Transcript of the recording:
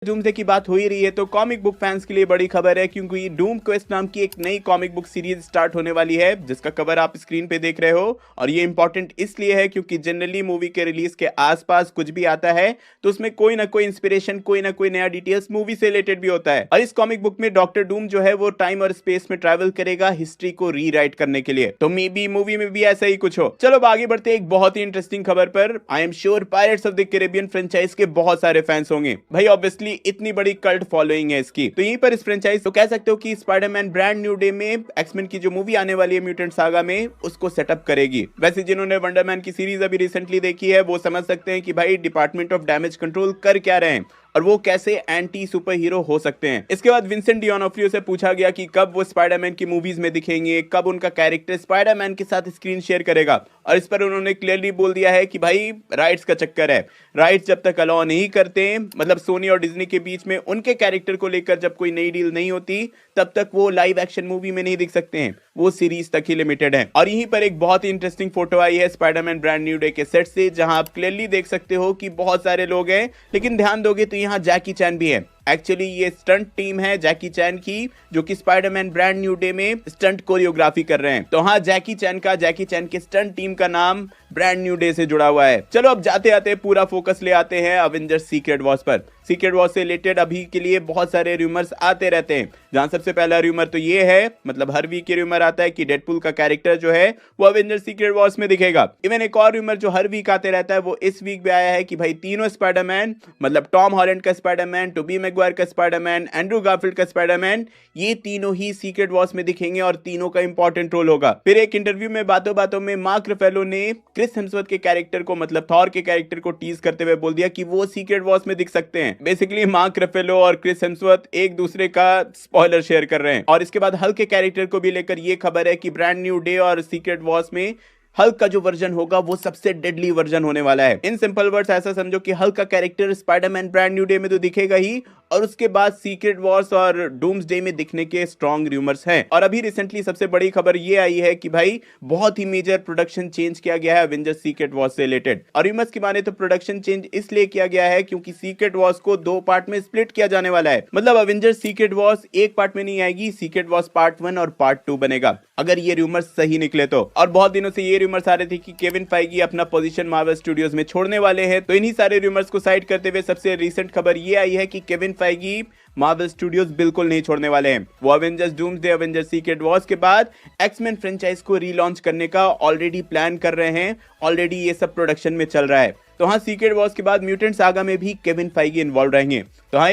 Doomsday की बात हो ही रही है तो कॉमिक बुक फैंस के लिए बड़ी खबर है क्योंकि डूम क्वेस्ट नाम की एक नई कॉमिक बुक सीरीज स्टार्ट होने वाली है जिसका कवर आप स्क्रीन पे देख रहे हो। और ये इंपॉर्टेंट इसलिए है क्योंकि जनरली मूवी के रिलीज के आसपास कुछ भी आता है तो उसमें कोई ना कोई इंस्पिरेशन कोई ना कोई नया डिटेल्स मूवी से रिलेटेड भी होता है। और इस कॉमिक बुक में डॉक्टर डूम जो है वो टाइम और स्पेस में ट्रैवल करेगा हिस्ट्री को रीराइट करने के लिए। तो मे बी मूवी में भी ऐसा ही कुछ हो। चलो अब आगे बढ़ते एक बहुत ही इंटरेस्टिंग खबर पर। I am sure pirates of the Caribbean franchise के बहुत सारे फैंस होंगे भाई, ऑब्वियसली इतनी बड़ी कल्ट फॉलोइंग है इसकी। तो यहीं पर इस फ्रेंचाइज तो कह सकते हो कि स्पाइडरमैन ब्रांड न्यू डे में एक्समैन की जो मूवी आने वाली है म्यूटेंट सागा में उसको सेटअप करेगी। वैसे जिन्होंने वंडरमैन की सीरीज अभी रिसेंटली देखी है वो समझ सकते हैं कि भाई डिपार्टमेंट ऑफ डैमेज कंट्रोल कर क्या रहे हैं और वो कैसे एंटी सुपर हीरो हो सकते हैं। इसके बाद विंसेंट डिओनोफ्रियो से पूछा गया कि कब वो स्पाइडरमैन की मूवीज में दिखेंगे, कब उनका कैरेक्टर स्पाइडरमैन के साथ स्क्रीन शेयर करेगा। और इस पर उन्होंने क्लियरली बोल दिया है कि भाई राइट्स का चक्कर है, राइट्स जब तक अलाउ नहीं करते, मतलब सोनी और डिज्नी के बीच में उनके कैरेक्टर को लेकर जब कोई नई डील नहीं होती तब तक वो लाइव एक्शन मूवी में नहीं दिख सकते हैं, वो सीरीज तक ही लिमिटेड है। और यहीं पर एक बहुत ही इंटरेस्टिंग फोटो आई है स्पाइडरमैन ब्रांड न्यू डे के सेट से जहां आप क्लियरली देख सकते हो कि बहुत सारे लोग हैं, लेकिन ध्यान दोगे तो यहाँ जैकी चैन भी है। एक्चुअली ये स्टंट टीम है जैकी चैन की जो कि स्पाइडरमैन ब्रांड न्यू डे में स्टंट कोरियोग्राफी कर रहे हैं। तो हाँ, जैकी चैन के स्टंट टीम का नाम ब्रांड न्यू डे से जुड़ा हुआ है। चलो अब जाते आते पूरा फोकस ले आते हैं अवेंजर्स सीक्रेट वॉर्स पर। सीक्रेट वॉर्स से रिलेटेड अभी के लिए बहुत सारे रूमर्स आते रहते हैं, जहां सबसे पहला रूमर तो ये है, मतलब हर वीक ये रूमर आता है कि डेडपूल का कैरेक्टर जो है वो अवेंजर्स सीक्रेट वॉर्स में दिखेगा। इवन एक और रूमर जो हर वीक आते रहता है वो इस वीक भी आया है कि भाई तीनों स्पाइडरमैन, मतलब टॉम हॉलैंड का स्पाइडरमैन, टोबी मैगवायर का स्पाइडरमैन, एंड्रू गारफील्ड का स्पाइडरमैन, ये तीनों ही सीक्रेट वॉर्स में दिखेंगे और तीनों का इंपॉर्टेंट रोल होगा। फिर एक इंटरव्यू में बातों बातों में मार्क रफेलो ने क्रिस हेम्सवर्थ के कैरेक्टर को, मतलब थॉर के कैरेक्टर को टीज करते हुए बोल दिया कि वो सीक्रेट वॉर्स में दिख सकते हैं। बेसिकली मार्क रफेलो और क्रिस हेम्सवर्थ एक दूसरे का स्पॉइलर शेयर कर रहे हैं। और इसके बाद हल्क के कैरेक्टर को भी लेकर ये खबर है कि ब्रांड न्यू डे और सीक्रेट वॉर्स में हल्क का जो वर्जन होगा वो सबसे डेडली वर्जन होने वाला है। इन सिंपल वर्ड्स ऐसा समझो कि हल्क का character Spiderman brand new day में तो दिखेगा ही, और उसके बाद सीक्रेट वॉर्स और डूम्सडे में दिखने के स्ट्रॉन्ग रूमर्स हैं। और अभी रिसेंटली सबसे बड़ी खबर ये आई है कि भाई बहुत ही मेजर प्रोडक्शन चेंज किया गया है अवेंजर्स सीक्रेट वॉर्स से रिलेटेड। और रूमर्स की माने तो प्रोडक्शन चेंज इसलिए किया गया है क्योंकि सीक्रेट वॉर्स को 2 पार्ट में स्प्लिट किया जाने वाला है। मतलब अवेंजर्स सीक्रेट वॉर्स एक पार्ट में नहीं आएगी, सीक्रेट वॉर्स पार्ट 1 और पार्ट 2 बनेगा, अगर ये रूमर्स सही निकले तो। और बहुत दिनों से ये रूमर्स आ रहे थे कि केविन फाइगी अपना पोजीशन मार्वल स्टूडियोज में छोड़ने वाले हैं। तो इन्हीं सारे रूमर्स को साइड करते हुए सबसे रिसेंट खबर ये आई है कि केविन फाइगी मार्वल स्टूडियोज बिल्कुल नहीं छोड़ने वाले हैं। वो Avengers doomsday, Avengers secret Wars के बाद एक्समैन फ्रेंचाइज को रीलॉन्च करने का ऑलरेडी प्लान कर रहे हैं। ऑलरेडी ये सब प्रोडक्शन में चल रहा है। तो हाँ, सीक्रेट वॉर्स के बाद म्यूटेंट सागा में भी केविन फाइगी इन्वॉल्व रहेंगे। तो हाँ